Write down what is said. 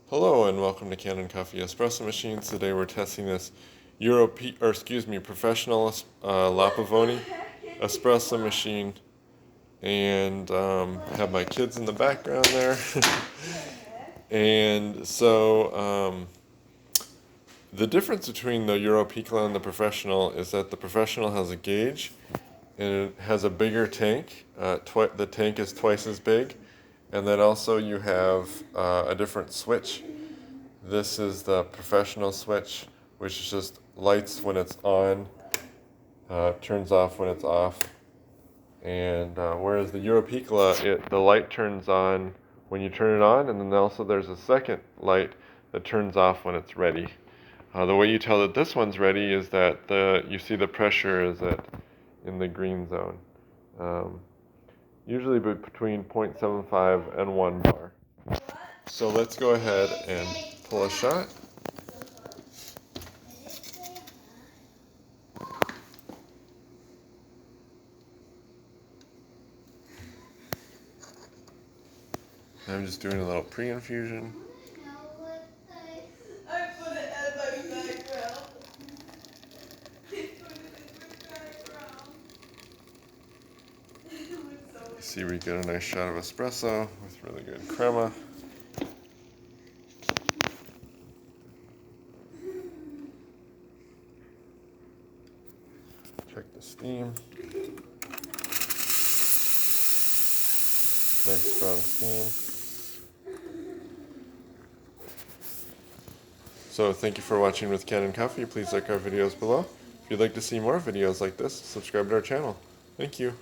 Hello and welcome to Kanen Coffee Espresso Machines. Today we're testing this professional Pavoni espresso machine, and I have my kids in the background there. And so the difference between the Euro Piccola and the professional is that the professional has a gauge and it has a bigger tank. The tank is twice as big, and then also you have a different switch. This is the professional switch, which is just lights when it's on, turns off when it's off. And whereas the Euro Piccola, the light turns on when you turn it on, and then also there's a second light that turns off when it's ready. The way you tell that this one's ready is that you see the pressure is in the green zone, usually between 0.75 and 1 bar. So let's go ahead and pull a shot. I'm just doing a little pre-infusion. I put it in my background. You see, we get a nice shot of espresso with really good crema. Check the steam. Nice strong steam. So thank you for watching with Kanen Coffee. Please like our videos below. If you'd like to see more videos like this, subscribe to our channel. Thank you.